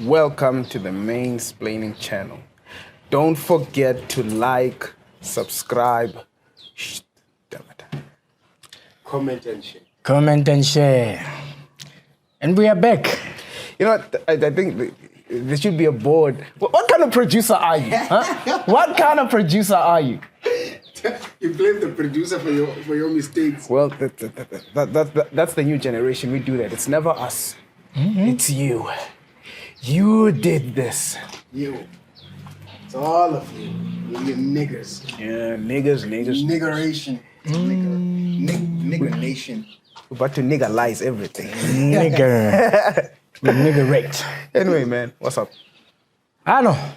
Welcome to the MainSplaining channel. Don't forget to like, subscribe, damn it. Comment and share. Comment and share. And we are back. You know what? I think there should be a board. What kind of producer are you? Huh? What kind of producer are you? You blame the producer for your mistakes. Well, that's the new generation. We do that. It's never us. It's you. You did this. You. It's all of you. You niggers. Yeah, niggas. Niggeration. Nigger nation. We're about to niggerize everything. Nigger. Nigger rate. Anyway, man, what's up? I don't know.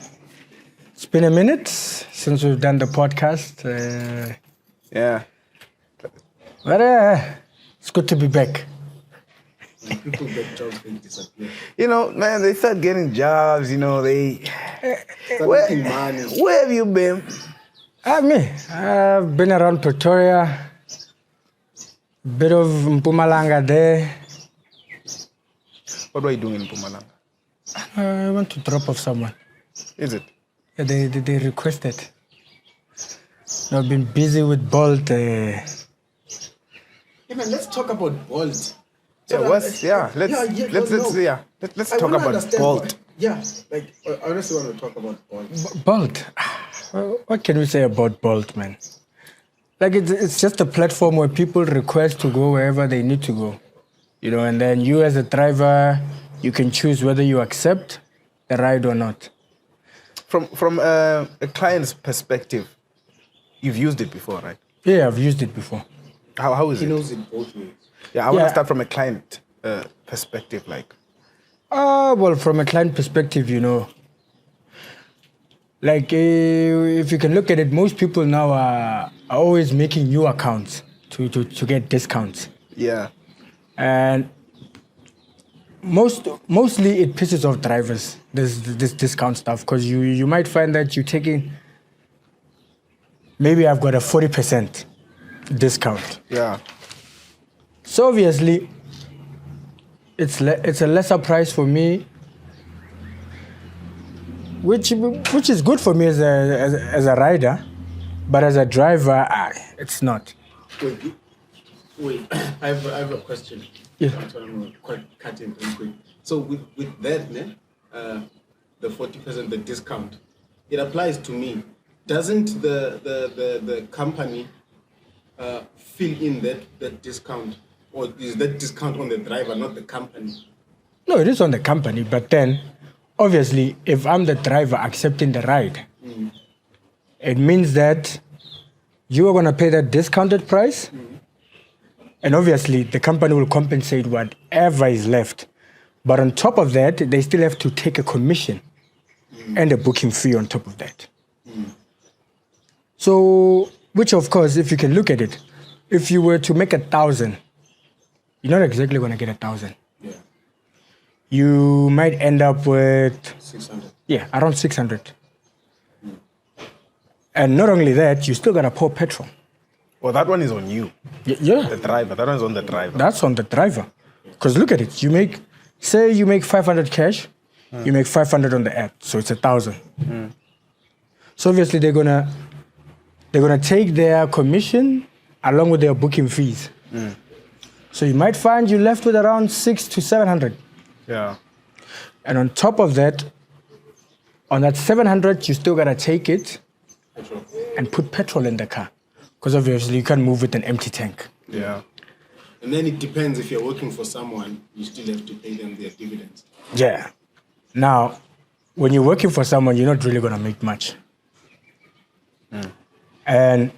It's been a minute since we've done the podcast. Yeah. But it's good to be back. People get jobs, they disappear. You know, man, they start getting jobs, you know, they... Start making money. Where have you been? I've been around Pretoria, a bit of Mpumalanga there. What were you doing in Mpumalanga? I went to drop off someone. Is it? Yeah, they requested. I've been busy with Bolt. Hey man, let's talk about Bolt. Let's talk about Bolt. I honestly want to talk about Bolt. Bolt? What can we say about Bolt, man? Like, it's just a platform where people request to go wherever they need to go. You know, and then you as a driver, you can choose whether you accept the ride or not. From a client's perspective, you've used it before, right? Yeah, I've used it before. How is it? He knows it both ways. Yeah, I want to start from a client perspective, like. Well, from a client perspective, you know, like if you can look at it, most people now are always making new accounts to get discounts. Yeah. And mostly it pisses off drivers, this discount stuff, because you might find that you're taking, maybe I've got a 40% discount. Yeah. So obviously, it's a lesser price for me, which is good for me as a rider, but as a driver, it's not. Wait. I have a question. Yeah. I'm quite cut in real quick. So with that, the 40%, the discount, it applies to me. Doesn't the company fill in that discount? Or is that discount on the driver, not the company? No, it is on the company, but then, obviously, if I'm the driver accepting the ride, it means that you are going to pay that discounted price, and obviously, the company will compensate whatever is left. But on top of that, they still have to take a commission and a booking fee on top of that. So, which of course, if you can look at it, if you were to make 1,000, you're not exactly going to get 1,000. Yeah. You might end up with 600. Yeah, around 600. And not only that, you still got to pour petrol. Well, that one is on you. Yeah. The driver. That one's on the driver. That's on the driver. Because look at it. Say you make 500 cash, you make 500 on the ad. So it's 1,000. So obviously they're gonna take their commission along with their booking fees. So you might find you left with around 600 to 700. Yeah. And on top of that, on that 700, you still gotta take it and put petrol in the car. Because obviously you can't move with an empty tank. Yeah. And then it depends, if you're working for someone, you still have to pay them their dividends. Yeah. Now, when you're working for someone, you're not really gonna make much. And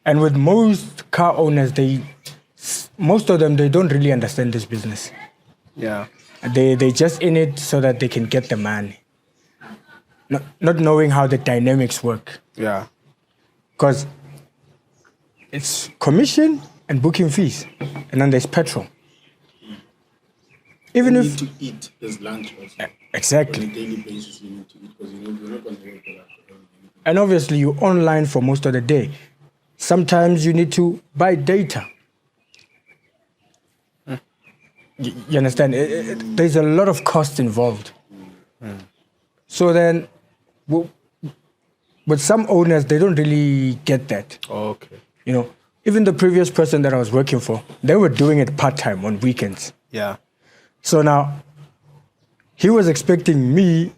with most car owners, most of them, they don't really understand this business. Yeah. They just in it so that they can get the money. Not knowing how the dynamics work. Yeah. Because it's commission and booking fees. And then there's petrol. Even you if need to eat, there's lunch also. Exactly. On a daily basis, you need to eat because you're not going to work a lot. And obviously, you're online for most of the day. Sometimes you need to buy data. You understand? There's a lot of cost involved. So then, with some owners, they don't really get that. Okay. You know, even the previous person that I was working for, they were doing it part-time on weekends. Yeah. So now, he was expecting me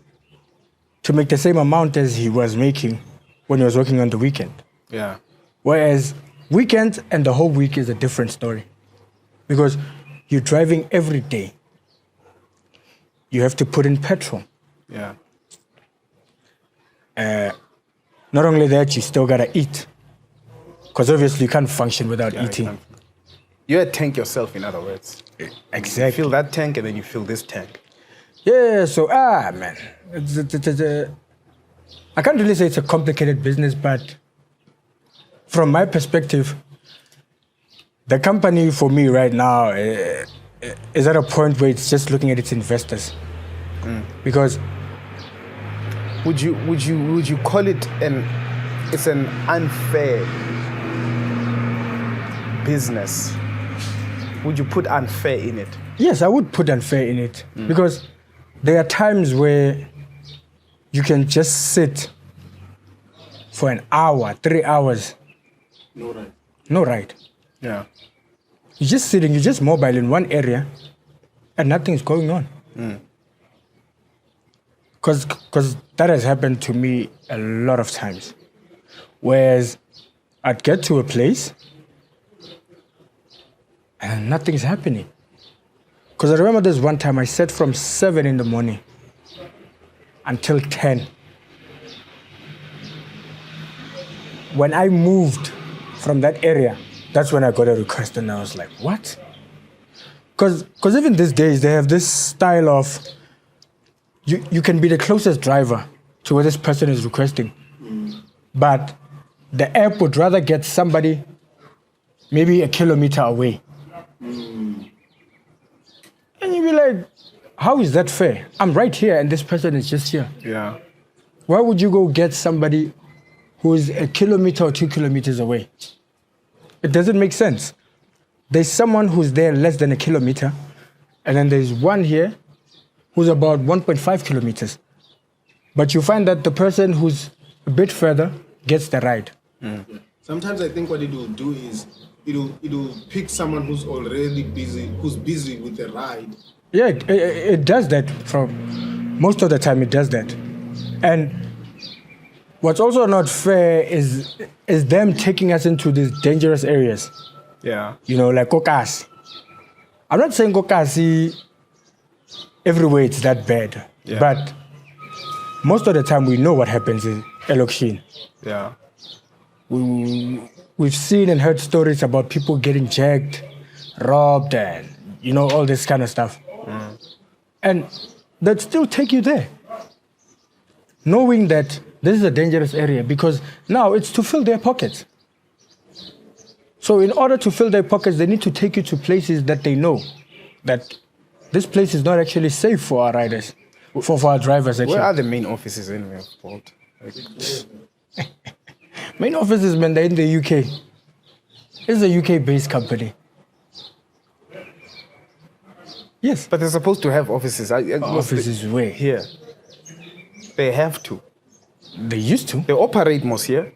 to make the same amount as he was making when he was working on the weekend. Yeah. Whereas weekends and the whole week is a different story. Because you're driving every day. You have to put in petrol. Yeah. Not only that, you still gotta eat. Because obviously you can't function without eating. You're a tank yourself, in other words. You Exactly. fill that tank and then you fill this tank. Yeah, so, man. I can't really say it's a complicated business, but from my perspective, the company for me right now is at a point where it's just looking at its investors. Because Would you call it it's an unfair business? Would you put unfair in it? yes, I would put unfair in it. Because there are times where you can just sit for an hour, 3 hours, No right. no ride. Yeah. You're just sitting, you're just mobile in one area and nothing's going on. Because that has happened to me a lot of times. Whereas I'd get to a place and nothing's happening. Because I remember this one time I sat from 7 in the morning until 10. When I moved from that area, that's when I got a request and I was like, what? Because even these days, they have this style of, you can be the closest driver to what this person is requesting. But the app would rather get somebody maybe a kilometer away. And you'd be like, how is that fair? I'm right here and this person is just here. Yeah. Why would you go get somebody who is a kilometer or 2 kilometers away? It doesn't make sense. There's someone who's there less than a kilometer, and then there's one here who's about 1.5 kilometers. But you find that the person who's a bit further gets the ride. Sometimes I think what it will do is it'll pick someone who's already busy, who's busy with the ride. Yeah, it does that. From most of the time, it does that. And what's also not fair is them taking us into these dangerous areas. Yeah. You know, like Kokas. I'm not saying Kokasi everywhere it's that bad. Yeah. But most of the time we know what happens in Elokshin. Yeah. We've seen and heard stories about people getting jacked, robbed, and you know, all this kind of stuff. And they'd still take you there, knowing that this is a dangerous area, because now it's to fill their pockets. So in order to fill their pockets, they need to take you to places that they know that this place is not actually safe for our riders, for our drivers actually. Where are the main offices anyway of Bolt? Main offices, man, they're in the UK. It's a UK-based company. Yes. But they're supposed to have offices. Offices where? Here. They have to. They used to. They operate most here.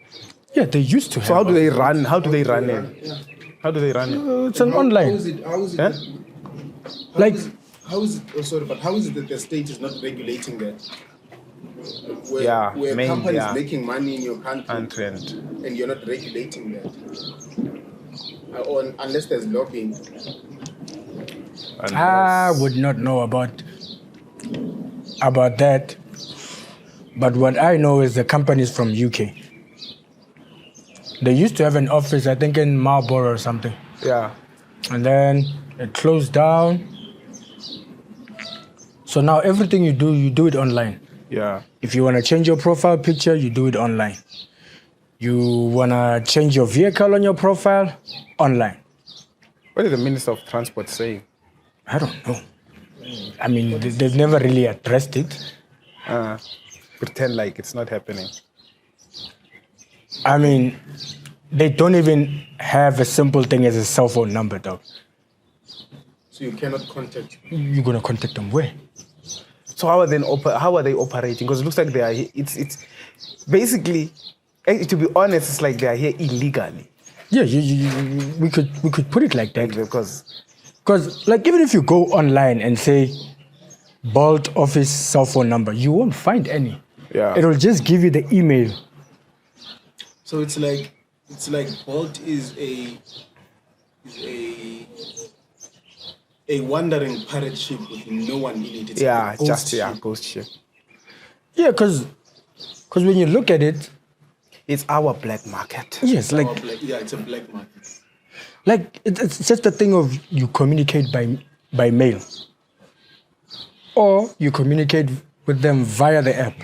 Yeah, they used to have. So how do they run? How do they run it? How do they run it? It's an online. How is it? Huh? Like, How is it? Oh, sorry, but how is it that the state is not regulating that? Where, Yeah, where main- companies yeah. making money in your country and you're not regulating that, or unless there's lobbying. I would not know about that. But what I know is the company's from UK. They used to have an office, I think, in Marlborough or something. Yeah. And then it closed down. So now everything you do it online. Yeah. If you want to change your profile picture, you do it online. You want to change your vehicle on your profile, online. What is the Minister of Transport saying? I don't know. I mean, they've never really addressed it. Pretend like it's not happening. I mean, they don't even have a simple thing as a cell phone number, though. So So you cannot contact. You're gonna contact them where? So how are they operating? Because it looks like they are. It's basically, to be honest, it's like they are here illegally. Yeah, we could put it like that. Because like even if you go online and say Bolt office cell phone number, you won't find any. Yeah. It'll just give you the email. So it's like Bolt is a wandering pirate ship with no one in it. It's like a ghost ship. Ghost ship. Yeah, because when you look at it, it's our black market. Yes, like it's a black market. Like it's just a thing of you communicate by mail, or you communicate with them via the app.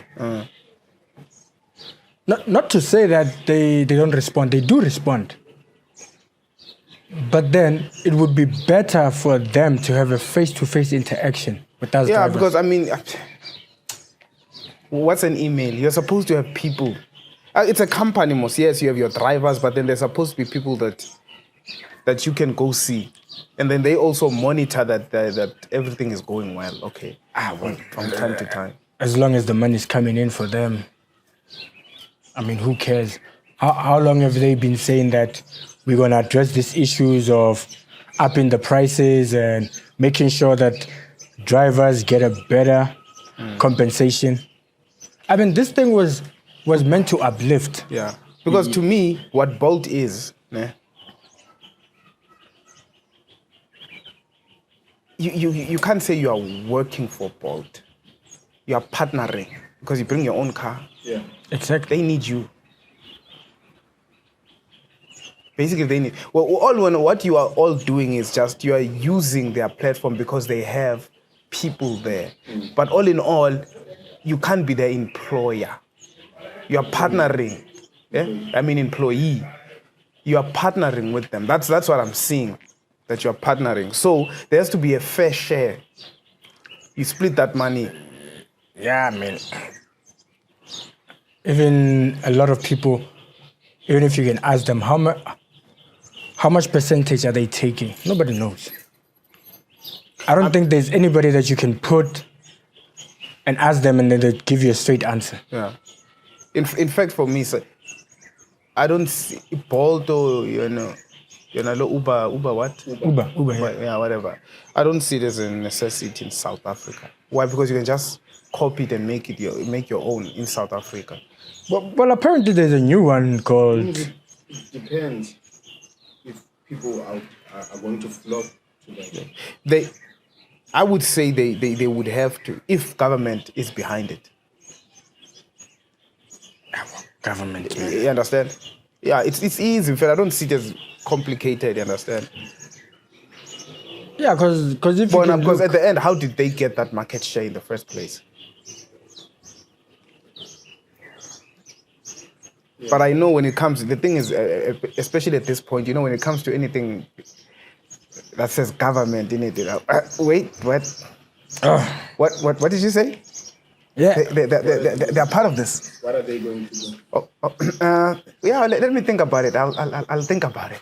Not to say that they don't respond. They do respond. But then it would be better for them to have a face-to-face interaction with us. Yeah, drivers. because I mean, what's an email? You're supposed to have people. It's a company, most. Yes, you have your drivers, but then there's supposed to be people that you can go see, and then they also monitor that everything is going well. Okay, from time to time. As long as the money is coming in for them, I mean, who cares? How long have they been saying that we're going to address these issues of upping the prices and making sure that drivers get a better compensation? I mean, this thing was meant to uplift. Yeah, because to me, what Bolt is, you can't say you are working for Bolt. You are partnering because you bring your own car. Yeah, exactly. They need you. Basically, they need. Well, what you are all doing is just you are using their platform because they have people there. But all in all, you can't be their employer. You are partnering. Yeah, I mean employee. You are partnering with them. That's what I'm seeing. That you are partnering. So there has to be a fair share. You split that money. Yeah, I mean, even a lot of people, even if you can ask them how much percentage are they taking, nobody knows. I don't think there's anybody that you can put and ask them and then they give you a straight answer. Yeah. In fact, for me, so, I don't see Bolt or Uber what? Uber, Yeah, whatever. I don't see it as a necessity in South Africa. Why? Because you can just copy it and make your own in South Africa. Well, apparently there's a new one called. It depends if people are going to flock to that. I would say they would have to if government is behind it. Government. You understand? Yeah, it's easy. In fact, I don't see it as complicated. You understand? Yeah, because if you can because at the end, how did they get that market share in the first place? Yeah. But I know when it comes, the thing is, especially at this point, when it comes to anything that says government in it, wait, what? What did you say? Yeah, they're part of this. What are they going to do? Yeah, let me think about it. I'll think about it.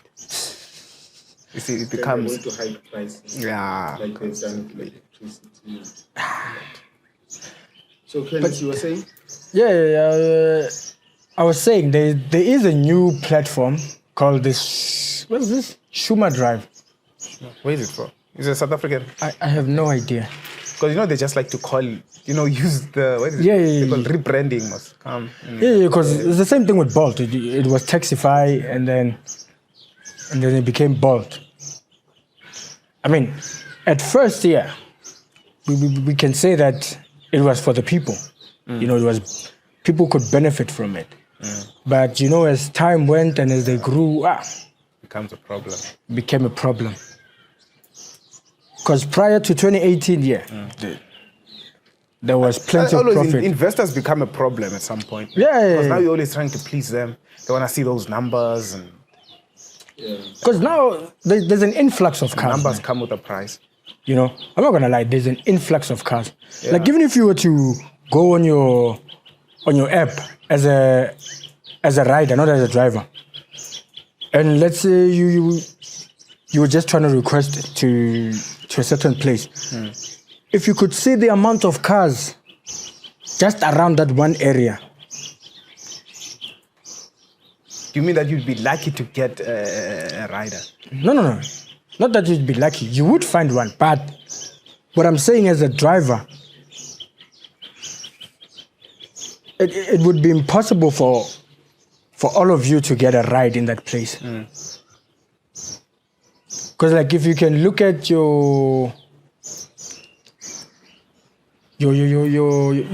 You see, it becomes. They're going to hike prices. Yeah. Like they've done with electricity. So, KNS, you were saying? Yeah. I was saying there is a new platform called this. What is this? Shuma Drive. Where is it from? Is it South African? I have no idea. Because they just like to call, use the what is it? Yeah. They call rebranding must come. Yeah, because it's the same thing with Bolt. It was Taxify and then it became Bolt. I mean, at first, yeah, we can say that it was for the people. It was people could benefit from it. But as time went and as they grew, becomes a problem. Became a problem. Because prior to 2018, there was plenty of profit. Investors become a problem at some point. Yeah. Because now you're always trying to please them. They want to see those numbers. Because now there's an influx of cars. Numbers come with a price. I'm not going to lie, there's an influx of cars. Yeah. Like even if you were to go on your app as a rider, not as a driver, and let's say you were just trying to request to to a certain place. If you could see the amount of cars just around that one area, You mean that you'd be lucky to get a rider? no. Not that you'd be lucky. You would find one. But what I'm saying as a driver, it would be impossible for all of you to get a ride in that place. Because like if you can look at your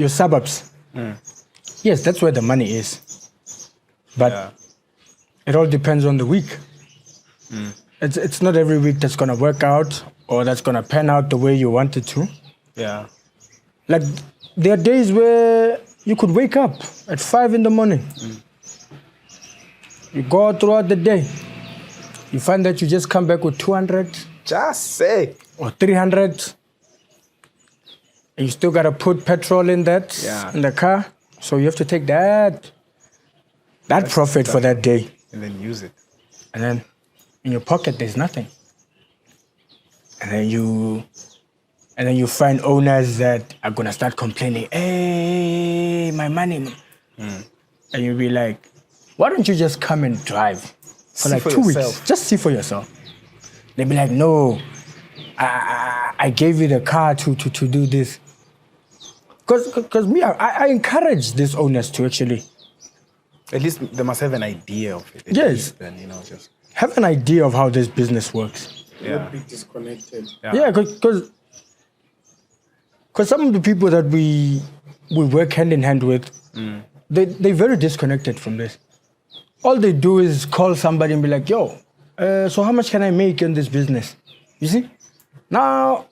suburbs, yes, that's where the money is. But Yeah. it all depends on the week. It's not every week that's gonna work out or that's gonna pan out the way you want it to. Yeah. Like there are days where you could wake up at 5 in the morning. You go out throughout the day. You find that you just come back with 200 Just say. or 300. And you still gotta put petrol in that Yeah. in the car. So you have to take that profit for that day. And then use it. And then in your pocket there's nothing. And then you find owners that are gonna start complaining, hey, my money. And you'll be like, why don't you just come and drive for See like for 2 weeks? yourself. Just see for yourself. They'll be like, no, I gave you the car to do this. Because me, I encourage these owners to actually At least they must have an idea of it. At Yes. least then, just. have an idea of how this business works. Yeah. Not be disconnected. Yeah, because some of the people that we work hand in hand with, they're very disconnected from this. All they do is call somebody and be like, yo, so how much can I make in this business? You see? Now,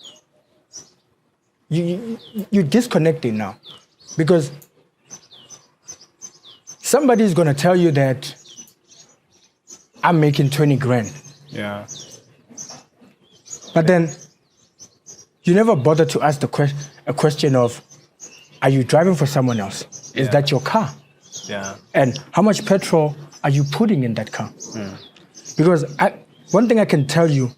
you're disconnecting now. Because somebody is going to tell you that I'm making 20 grand. Yeah. But then you never bother to ask a question of, are you driving for someone else? Is Yeah. that your car? Yeah. And how much petrol are you putting in that car? Because one thing I can tell you,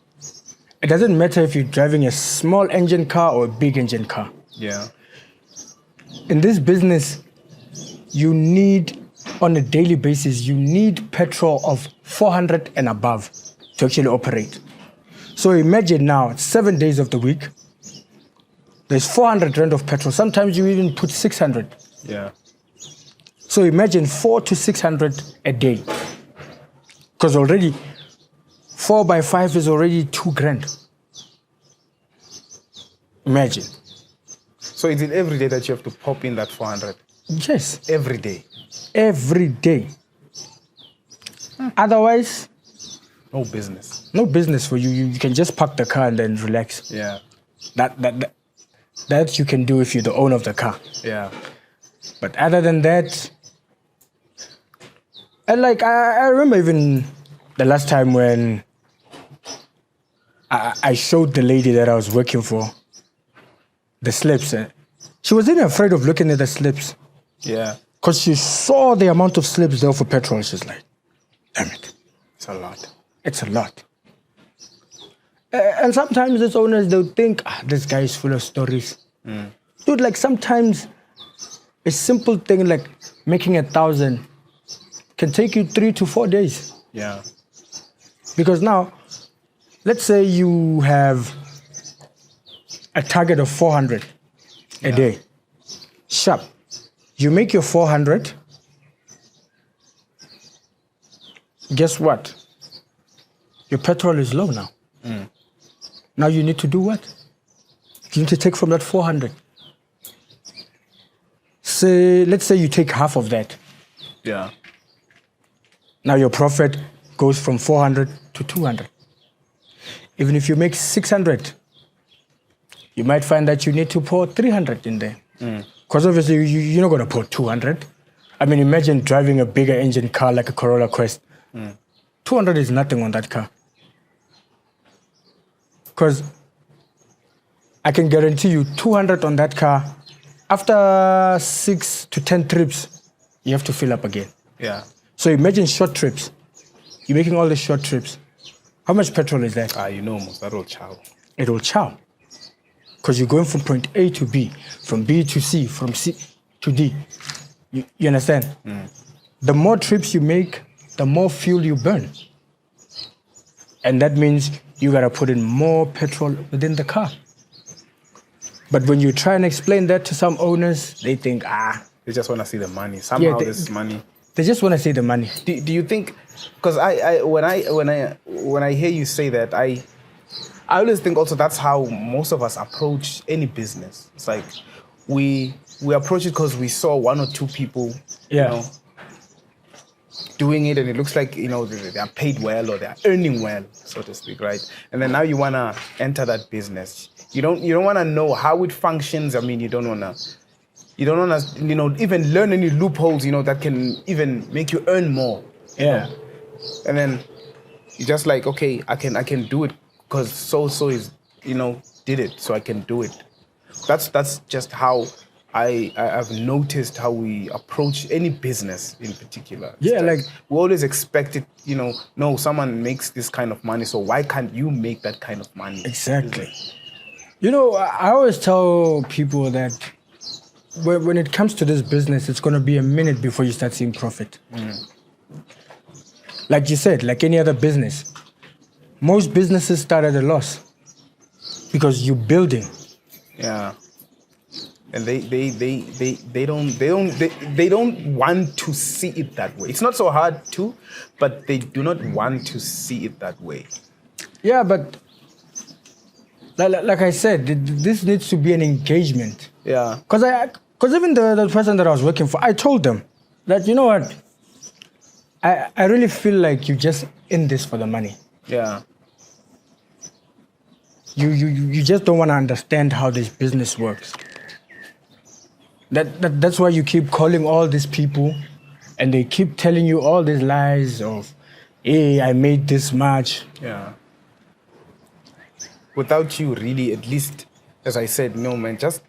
it doesn't matter if you're driving a small engine car or a big engine car. Yeah. In this business, you need, on a daily basis, you need petrol of 400 and above to actually operate. So imagine now, 7 days of the week, there's 400 rand of petrol. Sometimes you even put 600. Yeah. So imagine 400 to 600 a day. Because already 4 by 5 is already 2 grand. Imagine. So is it every day that you have to pop in that 400? Yes, Every day. every day. Otherwise, No business. no business for you. You can just park the car and then relax. Yeah. That you can do if you're the owner of the car. Yeah. But other than that, and like I remember even the last time when I showed the lady that I was working for the slips. She wasn't afraid of looking at the slips Yeah. because she saw the amount of slips there for petrol. She's like, damn it, It's a lot. it's a lot. And sometimes these owners, they'll think, this guy is full of stories. Dude, like sometimes a simple thing like making 1,000 can take you 3 to 4 days. Yeah. Because now, let's say you have a target of 400 a day. Sharp. You make your 400. Guess what? Your petrol is low now. Now you need to do what? You need to take from that 400. Let's say you take half of that. Yeah. Now your profit goes from 400 to 200. Even if you make 600, you might find that you need to pour 300 in there. Because obviously you're not going to pour 200. I mean, imagine driving a bigger engine car like a Corolla Quest. 200 is nothing on that car. Because I can guarantee you 200 on that car, after 6 to 10 trips, you have to fill up again. Yeah. So imagine short trips. You're making all the short trips. How much petrol is that? You know, most that old child. it will chow. Because you're going from point A to B, from B to C, from C to D. You understand? The more trips you make, the more fuel you burn. And that means you gotta put in more petrol within the car. But when you try and explain that to some owners, they think, They just want to see the money. Somehow this money. They just want to see the money. Do you think? Because when I hear you say that, I always think also that's how most of us approach any business. It's like we approach it because we saw one or two people, doing it, and it looks like they are paid well or they are earning well, so to speak, right? And then now you wanna enter that business. You don't wanna know how it functions. I mean, you don't wanna even learn any loopholes that can even make you earn more. Yeah. And then you're just like, okay, I can do it because so is did it, so I can do it. That's just how I've noticed how we approach any business in particular. Yeah, like we always expect it, no, someone makes this kind of money, so why can't you make that kind of money? Exactly. I always tell people that when it comes to this business, it's going to be a minute before you start seeing profit. Like you said, like any other business, most businesses start at a loss because you're building. Yeah. And they don't want to see it that way. It's not so hard to, but they do not want to see it that way. Yeah, but like I said, this needs to be an engagement. Yeah. Because even the person that I was working for, I told them that, you know what, I really feel like you're just in this for the money. Yeah. You just don't want to understand how this business works. That's why you keep calling all these people and they keep telling you all these lies of, hey, I made this much. Yeah. Without you really, at least, as I said, no, man, just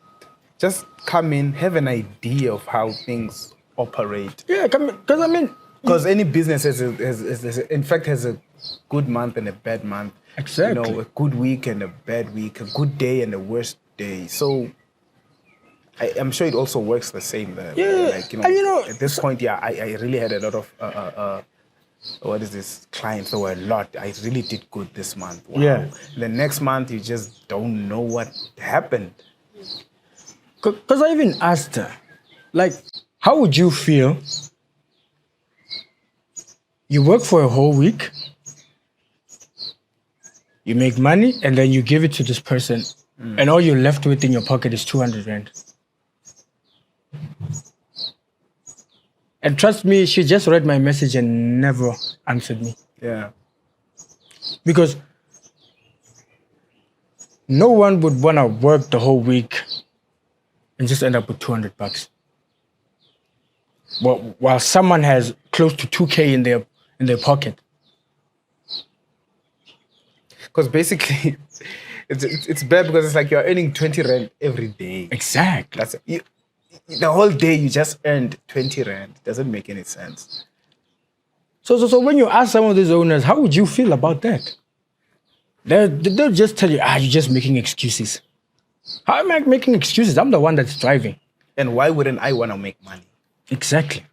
come in, have an idea of how things operate. Yeah, because any business has a good month and a bad month. Exactly. A good week and a bad week, a good day and a worst day. So I'm sure it also works the same. At this point, I really had a lot of clients. There were a lot. I really did good this month. Wow. Yeah. The next month, you just don't know what happened. Because I even asked her, like, how would you feel? You work for a whole week, you make money, and then you give it to this person, and all you're left with in your pocket is 200 rand. And trust me, she just read my message and never answered me. Yeah. Because no one would want to work the whole week and just end up with 200 bucks. While someone has close to 2K in their pocket. Because basically, it's bad because it's like you're earning 20 rand every day. Exactly. That's the whole day you just earned 20 rand. Doesn't make any sense. So when you ask some of these owners, how would you feel about that? They'll just tell you, you're just making excuses. How am I making excuses? I'm the one that's driving. And why wouldn't I want to make money? Exactly.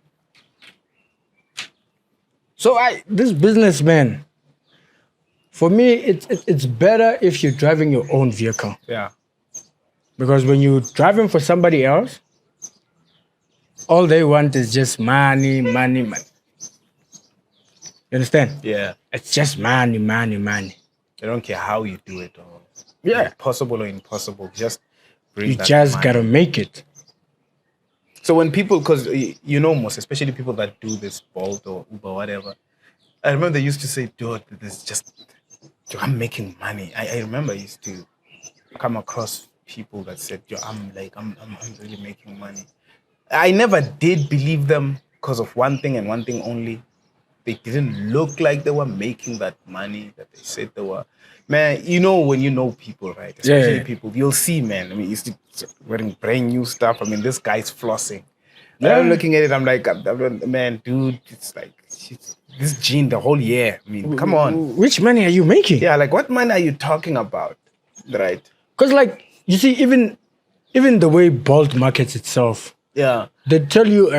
So this business, man, for me, it's better if you're driving your own vehicle. Yeah. Because when you're driving for somebody else, all they want is just money. You understand? Yeah. It's just money. They don't care how you do it or possible or impossible. Just bring You that just money. gotta make it. So when people, because most, especially people that do this Bolt or Uber, whatever, I remember they used to say, dude, I'm making money. I remember I used to come across people that said, I'm really making money. I never did believe them because of one thing and one thing only. They didn't look like they were making that money that they said they were. Man, when you know people, right? Especially people, you'll see, man. I mean, he's wearing brand new stuff. I mean, this guy's flossing. Yeah. I'm looking at it, I'm like, man, dude, it's like, this jean the whole year. I mean, come on. Which money are you making? Yeah, like, what money are you talking about? Right. Because like you see, even the way Bolt markets itself, Yeah. they tell you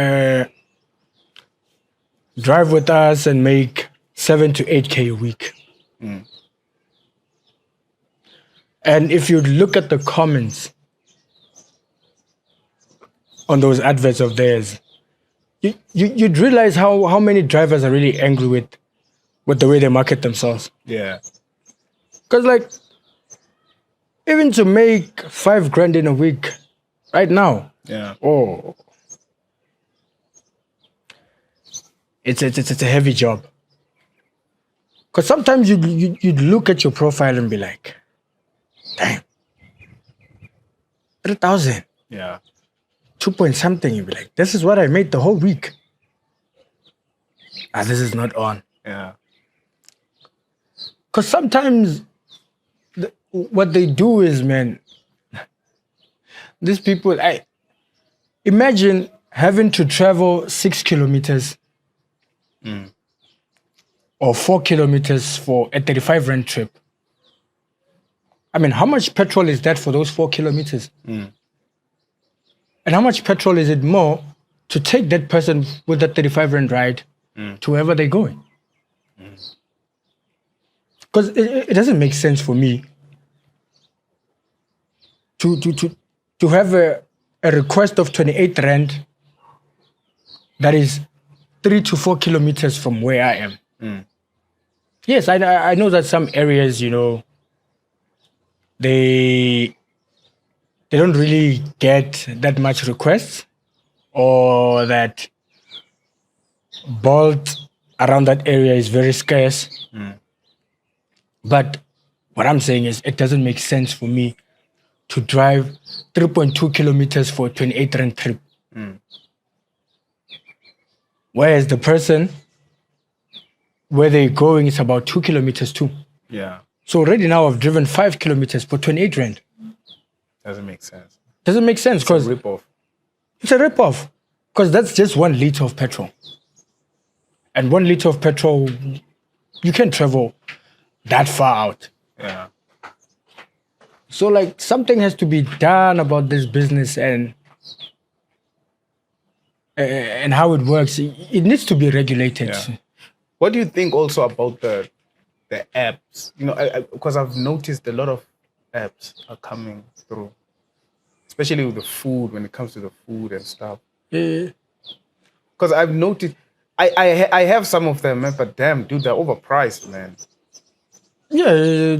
drive with us and make 7 to 8K a week. And if you look at the comments on those adverts of theirs, you'd realize how many drivers are really angry with the way they market themselves. Yeah. Because like even to make 5 grand in a week right now, Yeah. oh, it's a heavy job. Because sometimes you'd look at your profile and be like, damn, 3,000, Yeah. 2 point something. You'd be like, this is what I made the whole week. This is not on. Yeah. Because sometimes what they do is, man, these people, I imagine having to travel 6 kilometers or 4 kilometers for a 35 rand trip. I mean, how much petrol is that for those 4 kilometers? And how much petrol is it more to take that person with that 35 rand ride to wherever they're going? Because it doesn't make sense for me to have a request of 28 rand that is 3 to 4 kilometers from where I am. Yes, I know that some areas, you know, they don't really get that much requests, or that Bolt around that area is very scarce. But what I'm saying is, it doesn't make sense for me to drive 3.2 kilometers for a 28 rand trip. Whereas the person where they're going is about 2 kilometers too. Yeah. So already now I've driven 5 kilometers for 28 rand. Doesn't make sense. Doesn't make sense because Rip off. it's a rip-off. Because that's just 1 liter of petrol. And 1 liter of petrol, you can't travel that far out. Yeah. So like something has to be done about this business and how it works. It needs to be regulated. Yeah. What do you think also about the apps? You know, because I've noticed a lot of apps are coming through, especially with the food, when it comes to the food and stuff. Because I've noticed, I have some of them, man, but damn, dude, they're overpriced, man. Yeah,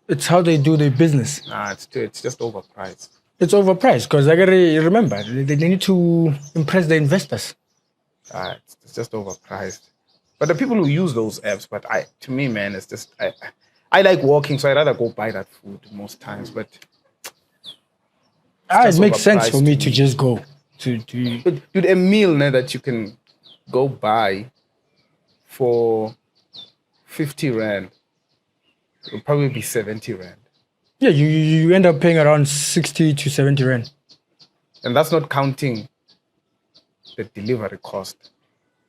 it's how they do their business. Nah, it's just overpriced. It's overpriced because I gotta remember they need to impress the investors. It's just overpriced. But the people who use those apps, but to me, man, it's just I like walking, so I'd rather go buy that food most times. But it makes sense overpriced for me to to me. just go to. But dude, a meal now that you can go buy for 50 rand will probably be 70 rand. Yeah, you end up paying around 60 to 70 rand. And that's not counting the delivery cost,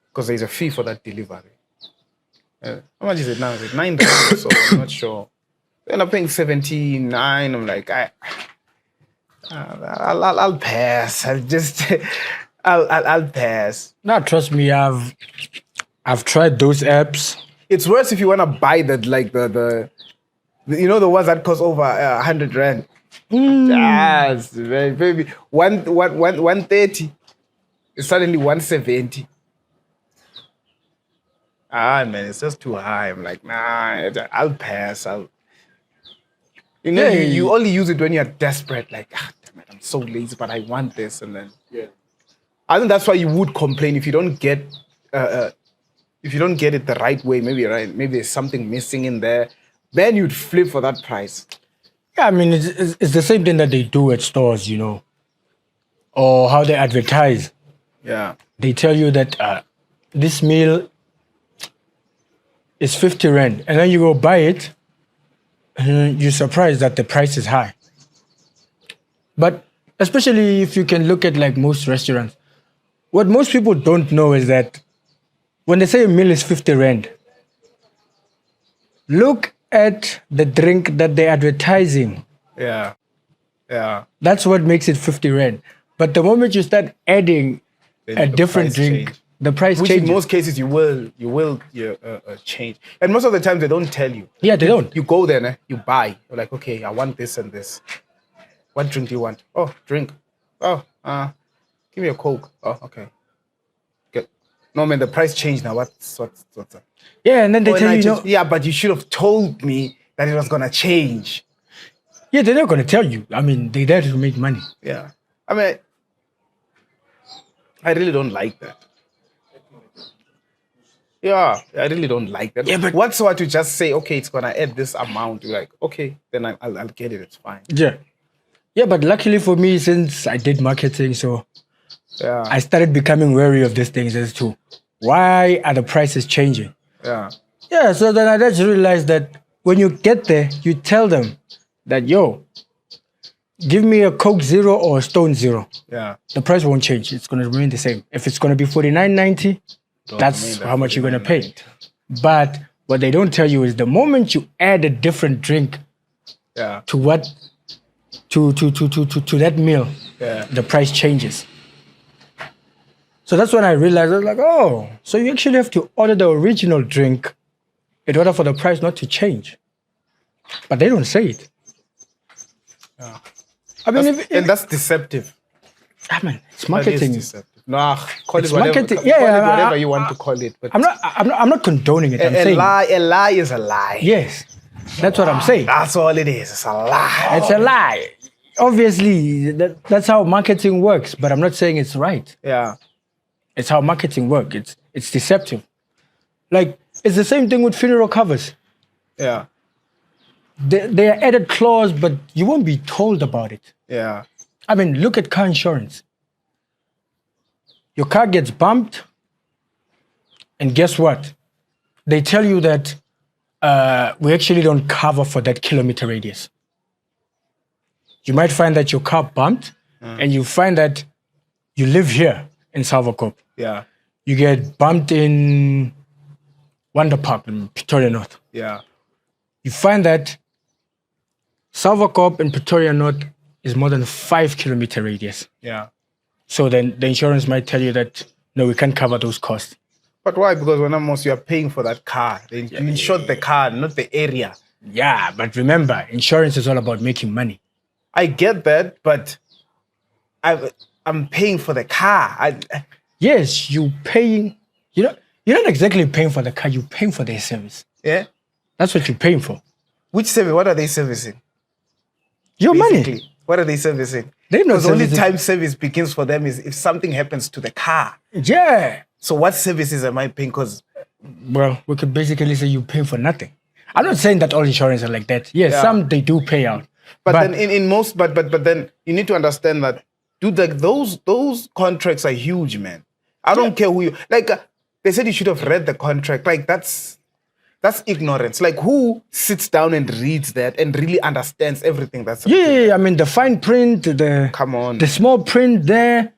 because there's a fee for that delivery. How much is it now? Is it 9 rand or so? I'm not sure. I end up paying 79. I'm like, I'll pass. I'll pass. Now, trust me, I've tried those apps. It's worse if you want to buy that, like the you know, the ones that cost over 100 rand. Yes, baby. 130 is suddenly 170. Man, it's just too high. I'm like, nah, I'll pass. You know, you only use it when you're desperate. Like, damn it, I'm so lazy, but I want this, and then I think that's why you would complain if you don't get it the right way. Maybe there's something missing in there. Then you'd flip for that price. Yeah, I mean, it's the same thing that they do at stores, you know, or how they advertise. Yeah. They tell you that this meal is 50 rand, and then you go buy it, and you're surprised that the price is high. But especially if you can look at like most restaurants, what most people don't know is that when they say a meal is 50 rand, look add the drink that they're advertising. Yeah. Yeah. That's what makes it 50 rand. But the moment you start adding Then a the different price drink, change. the price Which changes. in most cases you will change. And most of the time they don't tell you. Yeah, they don't. You go there, né? You buy. You're like, okay, I want this and this. What drink do you want? Oh, drink. Oh, give me a Coke. Oh, okay. Good. No man, the price changed now. What's that? Yeah, and then they Oh, tell and I you, just- yeah, but you should have told me that it was gonna change. yeah, they're not going to tell you. I mean, they're there to make money. Yeah. I mean, I really don't like that. Yeah, I really don't like that. Yeah, but- what's what to just say, okay, it's gonna add this amount. You're like, okay, then I'll get it. It's fine. Yeah. Yeah, but luckily for me, since I did marketing, so Yeah. I started becoming wary of these things as to why are the prices changing? Yeah. Yeah, so then I just realized that when you get there, you tell them that, yo, give me a Coke Zero or a Stone Zero. Yeah. The price won't change. It's going to remain the same. If it's going to be 49.90, that's remain that how much you're going to pay. But what they don't tell you is the moment you add a different drink Yeah. to what to that meal, Yeah. the price changes. So that's when I realized, I was like, oh, so you actually have to order the original drink in order for the price not to change. But they don't say it. Yeah. I mean, And that's deceptive. I mean, it's That is marketing. deceptive. Nah, call It's it whatever. marketing. Call Yeah, it whatever I- you want to call it. But I'm not condoning it. I'm a saying lie is a lie. yes. That's what I'm saying. That's all it is. It's a lie. It's a lie. Obviously, that's how marketing works. But I'm not saying it's right. Yeah. It's how marketing works. It's deceptive. Like it's the same thing with funeral covers. Yeah. They are added clause, but you won't be told about it. Yeah. I mean, look at car insurance. Your car gets bumped, and guess what? They tell you that we actually don't cover for that kilometer radius. You might find that your car bumped, and you find that you live here in Salvakop. Yeah. You get bumped in Wonder Park in Pretoria North. Yeah. You find that Salvakop in Pretoria North is more than 5 kilometer radius. Yeah. So then the insurance might tell you that, no, we can't cover those costs. But why? Because when almost you are paying for that car, you insured the car, not the area. Yeah, but remember, insurance is all about making money. I get that, but I'm paying for the car. Yes, you're not exactly paying for the car, you're paying for their service. Yeah. That's what you're paying for. Which service? What are they servicing? Your money. Basically, what are they servicing? They're not Because the only servicing- time service begins for them is if something happens to the car. Yeah. So what services am I paying? Because Well, we could basically say you're paying for nothing. I'm not saying that all insurance are like that. Yes, Yeah. some they do pay out. but then in most but then you need to understand that dude, like those contracts are huge, man. I don't care who you like. They said you should have read the contract. Like that's ignorance. Like who sits down and reads that and really understands everything that's Yeah, I mean the fine print, Come on. the small print there.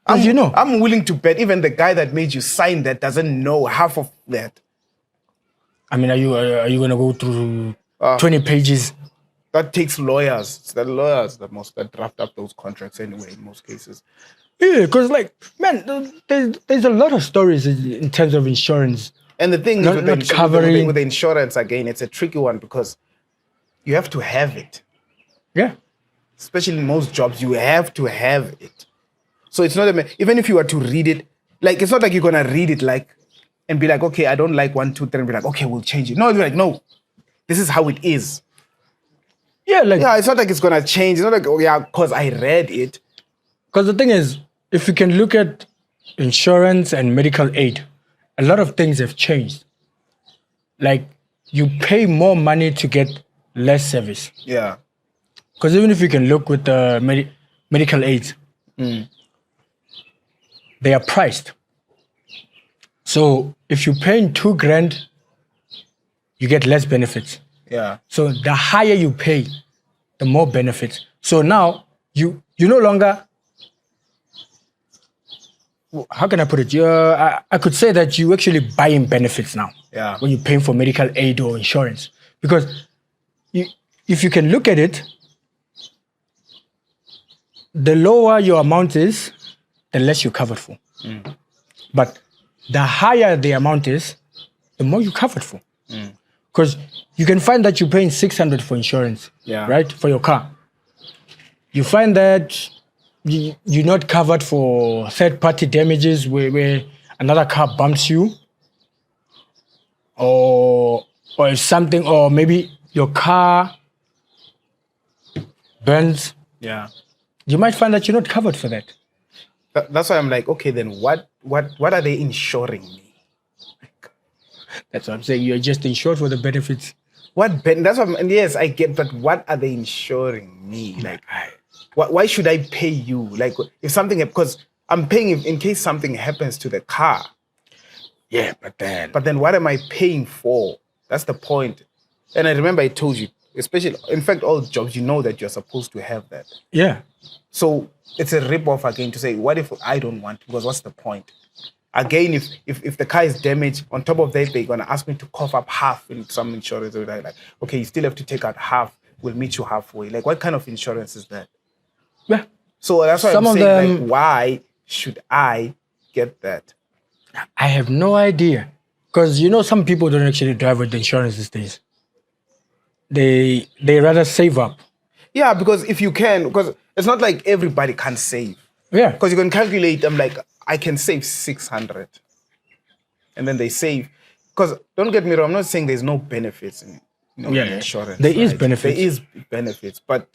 As you know, I'm willing to bet even the guy that made you sign that doesn't know half of that. I mean, are you gonna go through 20 pages? That takes lawyers. It's the lawyers that draft up those contracts anyway, in most cases. Yeah, because like, man, there's a lot of stories in terms of insurance. And the thing is Not- with, not the, covering- with the insurance, again, it's a tricky one because you have to have it. Yeah, Especially in most jobs, you have to have it. So it's not, even if you were to read it, like, it's not like you're going to read it like, and be like, okay, I don't like 1, 2, 3, and be like, okay, we'll change it. No, you're like, no, this is how it is. yeah, like Yeah, it's not like it's going to change. It's not like, oh yeah, because I read it. because the thing is, if you can look at insurance and medical aid, a lot of things have changed. Like you pay more money to get less service. Yeah. Because even if you can look with the medical aids, they are priced. So if you're paying $2,000, you get less benefits. Yeah. So the higher you pay, the more benefits. So now you no longer. How can I put it? I could say that you actually buying benefits now. Yeah. When you're paying for medical aid or insurance, Because if you can look at it, the lower your amount is, the less you're covered for. But the higher the amount is, the more you're covered for. Because you can find that you're paying 600 for insurance, Yeah. right, for your car. You find that you're not covered for third-party damages where another car bumps you, or if something, or maybe your car burns. Yeah. You might find that you're not covered for that. That's why I'm like, okay, then what are they insuring me? That's what I'm saying. You're just insured for the benefits. That's what and yes, I get, but what are they insuring me? Like, why should I pay you? Like, if something, because I'm paying in case something happens to the car. Yeah, but then What am I paying for? That's the point. And I remember I told you, especially, in fact, all jobs, you know that you're supposed to have that. yeah. So it's a rip-off again to say, what if I don't want to? Because what's the point? Again, if the car is damaged, on top of that, they're going to ask me to cough up half in some insurance. Or like, okay, you still have to take out half. We'll meet you halfway. Like, what kind of insurance is that? Yeah. So that's why Some I'm of saying, them- like, why should I get that? I have no idea. Because, some people don't actually drive with insurance these days. They rather save up. Yeah, because if you can, because it's not like everybody can save. Yeah. Because you can calculate, I'm like, I can save 600. And then they save. Because don't get me wrong, I'm not saying there's no benefits in insurance. There is benefits. There is benefits, but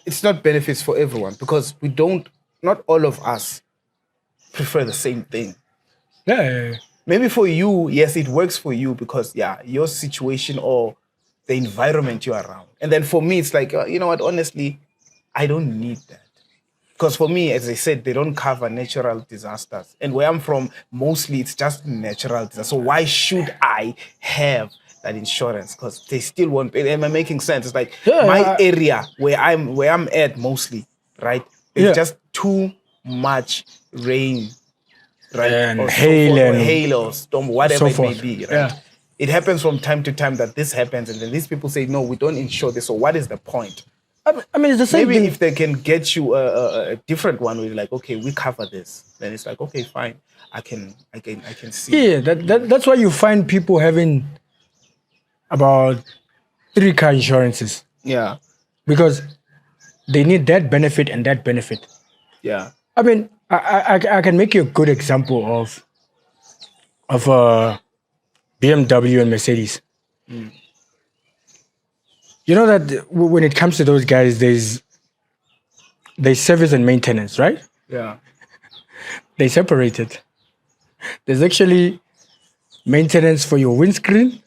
it's not benefits for everyone because not all of us prefer the same thing. Yeah. Maybe for you, yes, it works for you because, your situation or the environment you're around. And then for me, it's like, you know what, honestly, I don't need that. Because for me, as I said, they don't cover natural disasters. And where I'm from, mostly it's just natural disasters. So why should I have that insurance? Because they still won't pay. Am I making sense? It's like my area where I'm at mostly, right? It's just too much rain, right? And or hail or and hail or storm, whatever so it may forth. be, right? Yeah. It happens from time to time that this happens, and then these people say, no, we don't insure this. So what is the point? I mean, it's the same Maybe thing. if they can get you a different one where you're like, okay, we cover this, then it's like, okay, fine. I can see. Yeah, that's why you find people having about 3 car insurances Yeah. because they need that benefit and that benefit. Yeah. I mean, I can make you a good example of BMW and Mercedes. You know that when it comes to those guys, there's service and maintenance, right? Yeah. They separate it. There's actually maintenance for your windscreen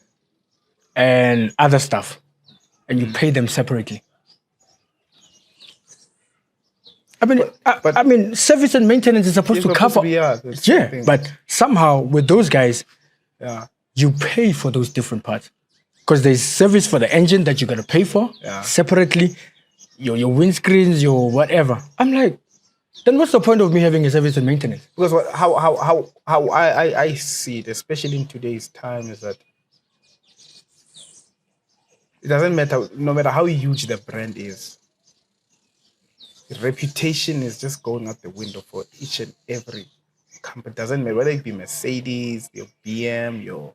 and other stuff, and you pay them separately. I mean, I mean, service and maintenance is supposed It's to supposed cover. to be, the same Yeah, thing. but somehow with those guys, Yeah. you pay for those different parts because there's service for the engine that you gotta pay for separately, your windscreens, your whatever. I'm like, then what's the point of me having a service and maintenance? Because how I see it, especially in today's time, is that it doesn't matter, no matter how huge the brand is, the reputation is just going out the window for each and every company. Doesn't matter whether it be Mercedes, your BM,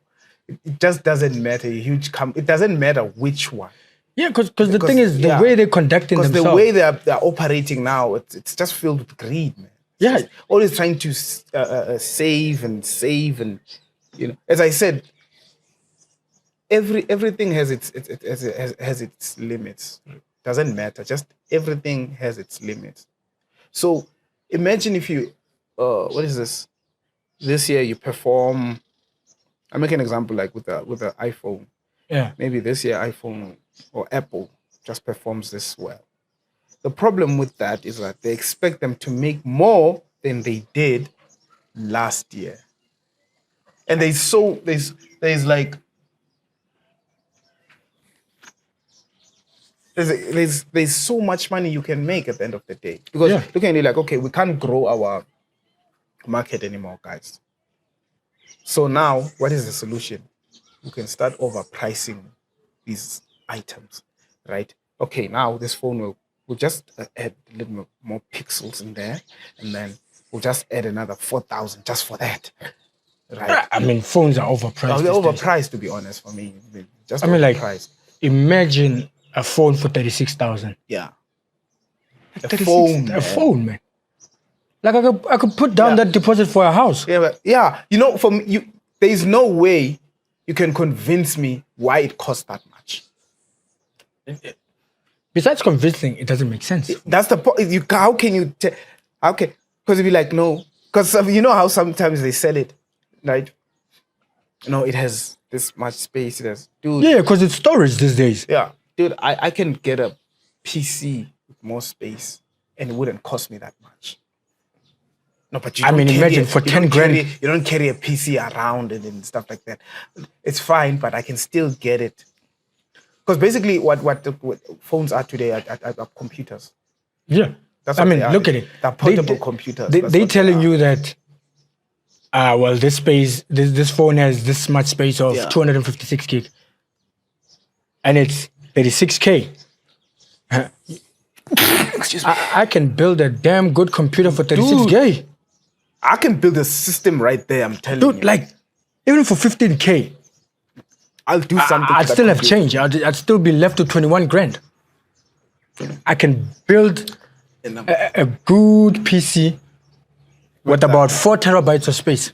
it just doesn't matter. A huge company, it doesn't matter which one. Yeah, because the thing is the way they're conducting Because themselves. the way they're operating now, it's just filled with greed, man. Yeah. Just always trying to save and as I said, everything has its limits. Doesn't matter. Just everything has its limits. So imagine if you what is this? This year you perform. I make an example like with the iPhone. Yeah. Maybe this year iPhone or Apple just performs this well. The problem with that is that they expect them to make more than they did last year. And there's so much money you can make at the end of the day. Because looking at it like, okay, we can't grow our market anymore, guys. So now, what is the solution? We can start overpricing these items, right? Okay, now this phone will just add a little more pixels in there, and then we'll just add another 4,000 just for that, right? I mean, phones are overpriced. They're these days. overpriced, to be honest, for me. They're just I mean, like, overpriced. imagine a phone for 36,000. Yeah. A 36 phone, a man. phone, man. Like I could put down Yeah. that deposit for a house. Yeah, but for me, there is no way you can convince me why it costs that much. Besides convincing, it doesn't make sense. That's the point. How can you? Okay, because if you like no, because you know how sometimes they sell it, right? No, it has this much space. It has, dude. Yeah, because it's storage these days. Yeah, dude. I can get a PC with more space, and it wouldn't cost me that much. No, but you I don't mean, carry imagine it- for you 10 don't grand. carry- you don't carry a PC around and stuff like that. It's fine, but I can still get it. Because basically, what phones are today are computers. Yeah. That's I what mean, they are. look at it. They're portable computers. That's They what telling are. you that, well, this phone has this much space of Yeah. 256 gig, and it's 36K. Excuse me. I can build a damn good computer for 36K. I can build a system right there. I'm telling Dude, you. like, even for 15K, I'll do something. I'd to that still have computer. change. I'd still be left with 21 grand. I can build And I'm- a good PC with about 4 terabytes of space.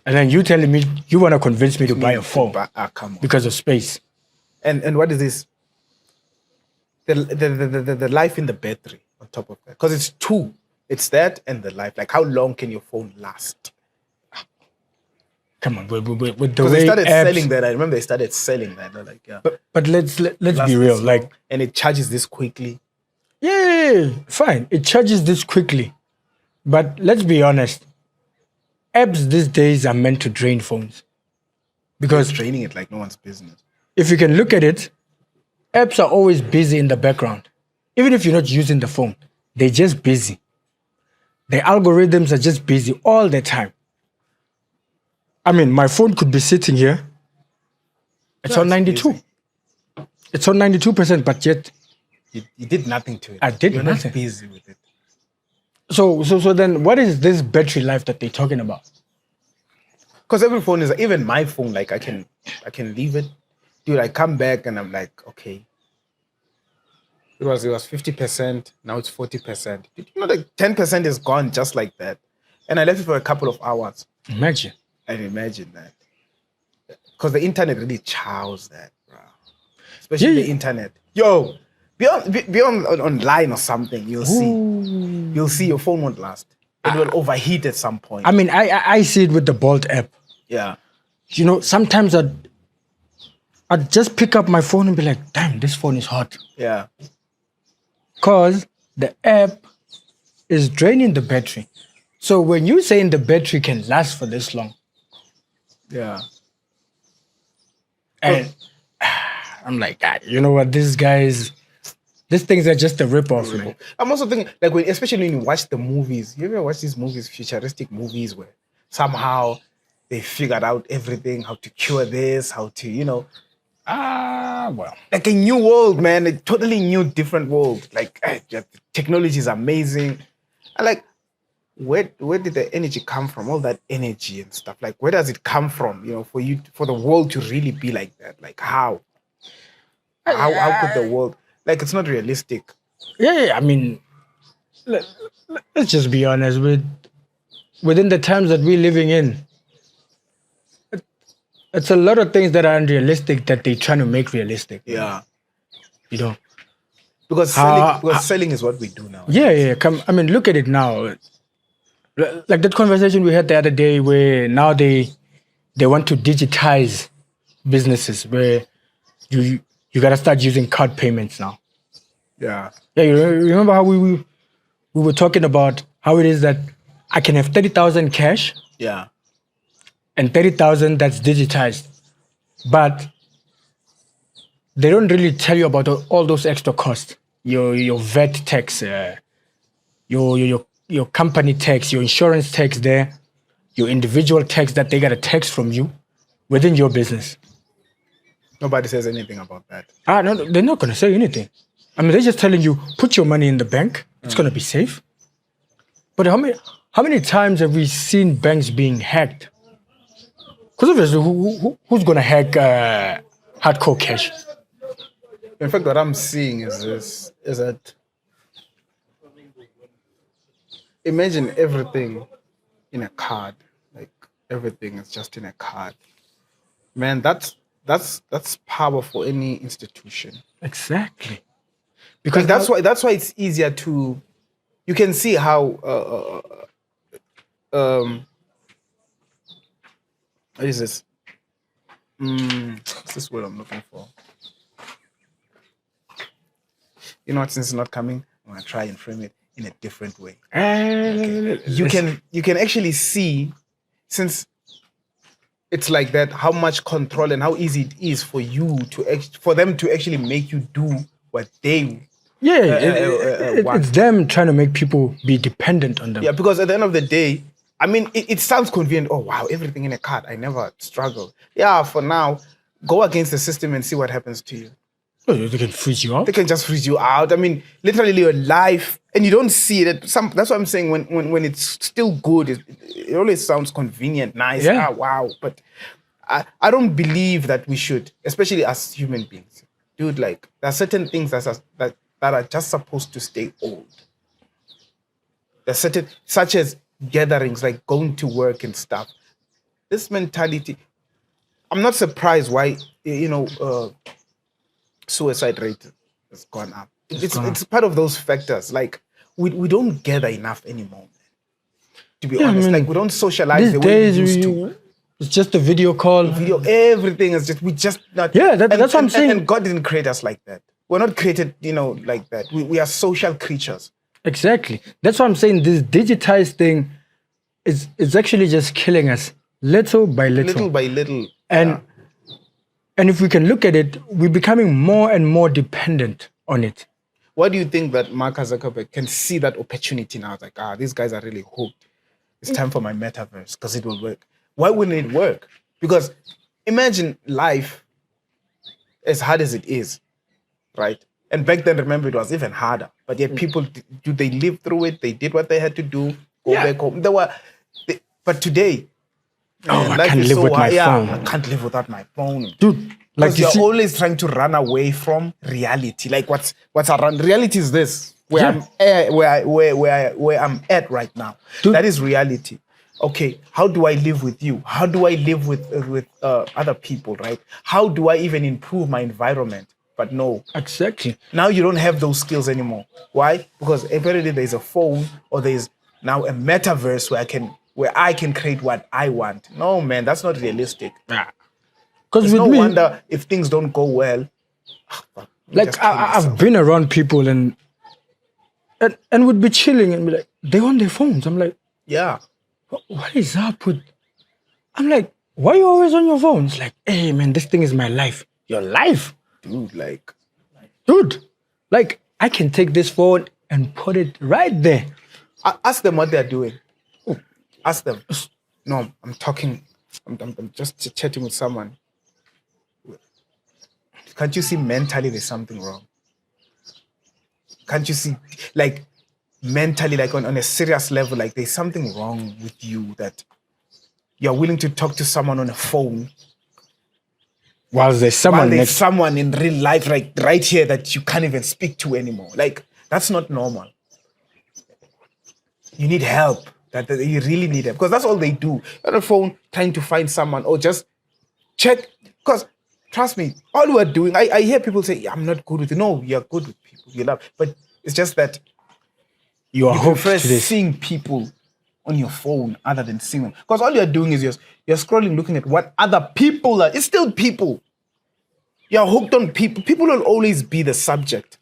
And then you telling me you want to convince me to buy a phone Come on. because of space. And what is this? The life in the battery on top of that, because it's two. It's that and the life. Like, how long can your phone last? Come on, with the Because way they started apps, selling that. I remember they started selling that. They're like, yeah. But let's lasts be real. this Like, long, and it charges this quickly. yeah, fine. It charges this quickly. But let's be honest. Apps these days are meant to drain phones. Because Draining it like no one's business. if you can look at it, apps are always busy in the background. Even if you're not using the phone, they're just busy. The algorithms are just busy all the time. I mean, my phone could be sitting here. It's Yeah, on it's 92. busy. It's on 92%, but yet. You did nothing to it. I did You're nothing. not busy with it. So then what is this battery life that they're talking about? Because every phone is, even my phone, like I can leave it. Dude, I come back and I'm like, okay. It was 50%, now it's 40%. You know, like 10% is gone just like that. And I left it for a couple of hours. Imagine. And imagine that. Because the internet really chows that, bro. Especially Yeah, the yeah. internet. Yo, be online or something, you'll see. You'll see your phone won't last. It will overheat at some point. I mean, I see it with the Bolt app. Yeah. You know, sometimes I'd just pick up my phone and be like, damn, this phone is hot. Yeah. Because the app is draining the battery. So when you're saying the battery can last for this long, Yeah. and I'm like, you know what, these things are just a rip-off. Man. I'm also thinking, like, especially when you watch the movies, you ever watch these movies, futuristic movies, where somehow they figured out everything, how to cure this, how to, Well. like a new world, man, a totally new, different world. Like, the technology is amazing. And like, where did the energy come from? All that energy and stuff. Like, where does it come from? For the world to really be like that. Like, how? How could the world? Like, it's not realistic. Yeah, I mean, let's just be honest. Within the times that we're living in, it's a lot of things that are unrealistic that they're trying to make realistic. Yeah. You know? Because selling is what we do now. Yeah. I mean, look at it now. Like that conversation we had the other day where now they want to digitize businesses where you got to start using card payments now. Yeah. Yeah, you remember how we were talking about how it is that I can have 30,000 cash Yeah. and 30,000 that's digitized. But they don't really tell you about all those extra costs. Your VAT tax, your company tax, your insurance tax there, your individual tax that they got to tax from you within your business. Nobody says anything about that. No, they're not going to say anything. I mean, they're just telling you, put your money in the bank. It's going to be safe. But how many times have we seen banks being hacked? Because obviously, who's going to hack hardcore cash? In fact, what I'm seeing is that imagine everything in a card. Like everything is just in a card. Man, that's power for any institution. Exactly. Because that's why it's easier to. You can see how. What is this? What's this word I'm looking for? You know what? Since it's not coming, I'm gonna try and frame it in a different way. Okay. You can actually see, since it's like that, how much control and how easy it is for you for them to actually make you do what they it's them trying to make people be dependent on them. Yeah, because at the end of the day, I mean, it sounds convenient. Oh wow, everything in a card. I never struggle. Yeah, for now, go against the system and see what happens to you. They can freeze you out. They can just freeze you out. I mean, literally your life, and you don't see it. That's what I'm saying. When it's still good, it always sounds convenient, nice. Yeah. Wow. But I don't believe that we should, especially as human beings, dude. Like there are certain things that are just supposed to stay old. There's certain, such as gatherings, like going to work and stuff. This mentality, I'm not surprised why suicide rate has gone up. It's part of those factors. Like we don't gather enough anymore. To be honest, like we don't socialize the way we used to. It's just a video call. Everything is just not. Yeah, that's what I'm saying. And God didn't create us like that. We're not created, like that. We are social creatures. Exactly. That's what I'm saying. This digitized thing is actually just killing us little by little. Little by little. And if we can look at it, we're becoming more and more dependent on it. Why do you think that Mark Zuckerberg can see that opportunity now? It's like, these guys are really hooked. It's time for my metaverse because it will work. Why wouldn't it work? Because imagine life as hard as it is, right? And back then, remember, it was even harder. But yet people, they live through it? They did what they had to do, go back home. But today, I can't live with my phone. I can't live without my phone. Dude, like you're always trying to run away from reality. Like what's around reality is this where I'm at right now. Dude. That is reality. Okay, how do I live with you? How do I live with other people, right? How do I even improve my environment? But no. Exactly. Now you don't have those skills anymore. Why? Because apparently there's a phone or there's now a metaverse where I can create what I want. No, man, that's not realistic. Because no wonder if things don't go well. Like I've been around people and would be chilling and be like, they're on their phones. I'm like, yeah. What is up with? I'm like, why are you always on your phone? It's like, hey man, this thing is my life. Your life? Dude, like I can take this phone and put it right there. Ask them what they're doing. Ask them. No, I'm talking. I'm just chatting with someone. Can't you see mentally there's something wrong? Can't you see, like, mentally, like on a serious level, like there's something wrong with you that you're willing to talk to someone on a phone while there's someone in real life, like right here, that you can't even speak to anymore. Like, that's not normal. You need help. That you really need help. Because that's all they do. On the phone, trying to find someone or just check. Because, trust me, all we're doing, I hear people say, I'm not good with it. No, you're good with people. You love. But it's just that you prefer seeing people on your phone other than seeing them. Because all you're doing is you're scrolling, looking at what other people are. It's still people. You're hooked on people. People will always be the subject.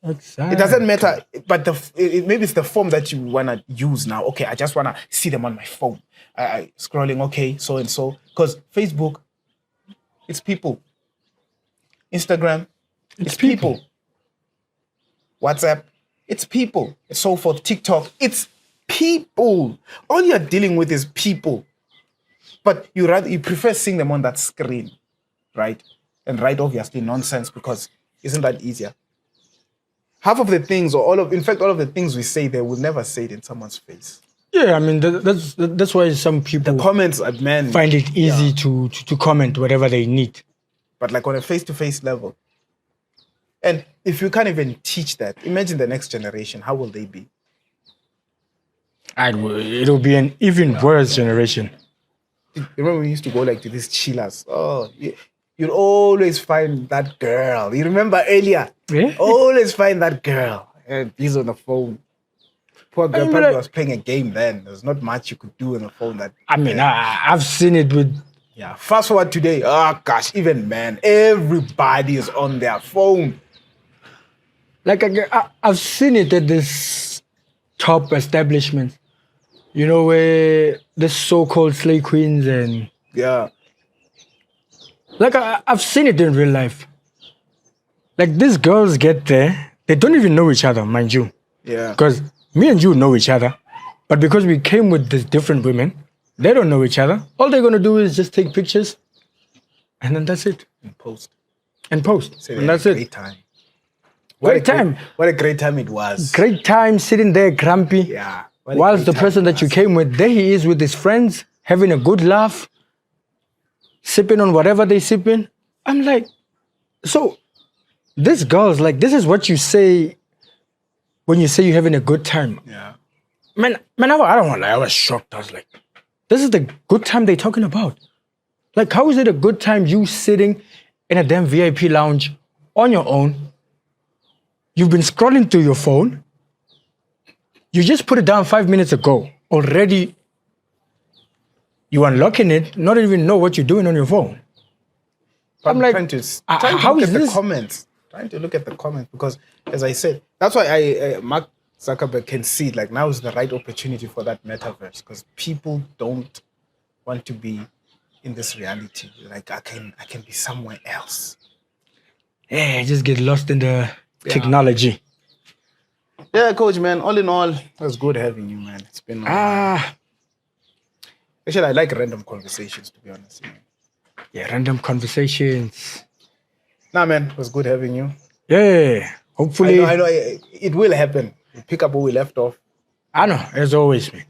Exactly. It doesn't matter, but maybe it's the form that you want to use now. Okay, I just want to see them on my phone. Scrolling, okay, so and so. Because Facebook, it's people. Instagram, it's people. WhatsApp, it's people. So forth. TikTok, it's people. All you're dealing with is people. But you prefer seeing them on that screen, right? and write obviously nonsense, because isn't that easier? Half of the things, or all of the things we say, they will never say it in someone's face. Yeah, I mean that's why some people The comments, man, find it easy to comment whatever they need. but like on a face-to-face level. And if you can't even teach that, imagine the next generation. How will they be? It'll be an even worse generation. Remember we used to go like to these chillers. Oh, you'd always find that girl. You remember earlier? Yeah. Always find that girl. And he's on the phone. Poor girl probably was playing a game then. There's not much you could do on the phone. I've seen it with. Yeah. Fast forward today. Oh gosh, even man, everybody is on their phone. Like I've seen it at this top establishment, you know, where the so-called slay queens and Yeah. like I've seen it in real life. Like these girls get there, they don't even know each other, mind you. Yeah. Because me and you know each other, but because we came with these different women, they don't know each other. All they're gonna do is just take pictures, and then that's it. And post. And post, Say and that's great it. time. Great time. What a great time it was. Great time sitting there grumpy. Yeah. What a Whilst great the person time it that you was. came with, there he is with his friends, having a good laugh, sipping on whatever they sipping. I'm like, so this girl's like, this is what you say when you say you're having a good time. Yeah. Man, I don't want to lie, I was shocked. I was like, this is the good time they're talking about. Like, how is it a good time you sitting in a damn VIP lounge on your own? You've been scrolling through your phone. You just put it down 5 minutes ago. Already, you unlocking it, not even know what you're doing on your phone. But I'm like, trying to how look is at the this? comments. Trying to look at the comments, because, as I said, that's why Mark Zuckerberg can see it. Like, now is the right opportunity for that metaverse, because people don't want to be in this reality. Like, I can be somewhere else. Yeah, just get lost in the technology. Yeah, coach, man. All in all, it was good having you, man. It's been actually, I like random conversations, to be honest. Man. Yeah, random conversations. Nah, man, it was good having you. Yeah, hopefully. I know it will happen. We'll pick up where we left off. I know, as always, man.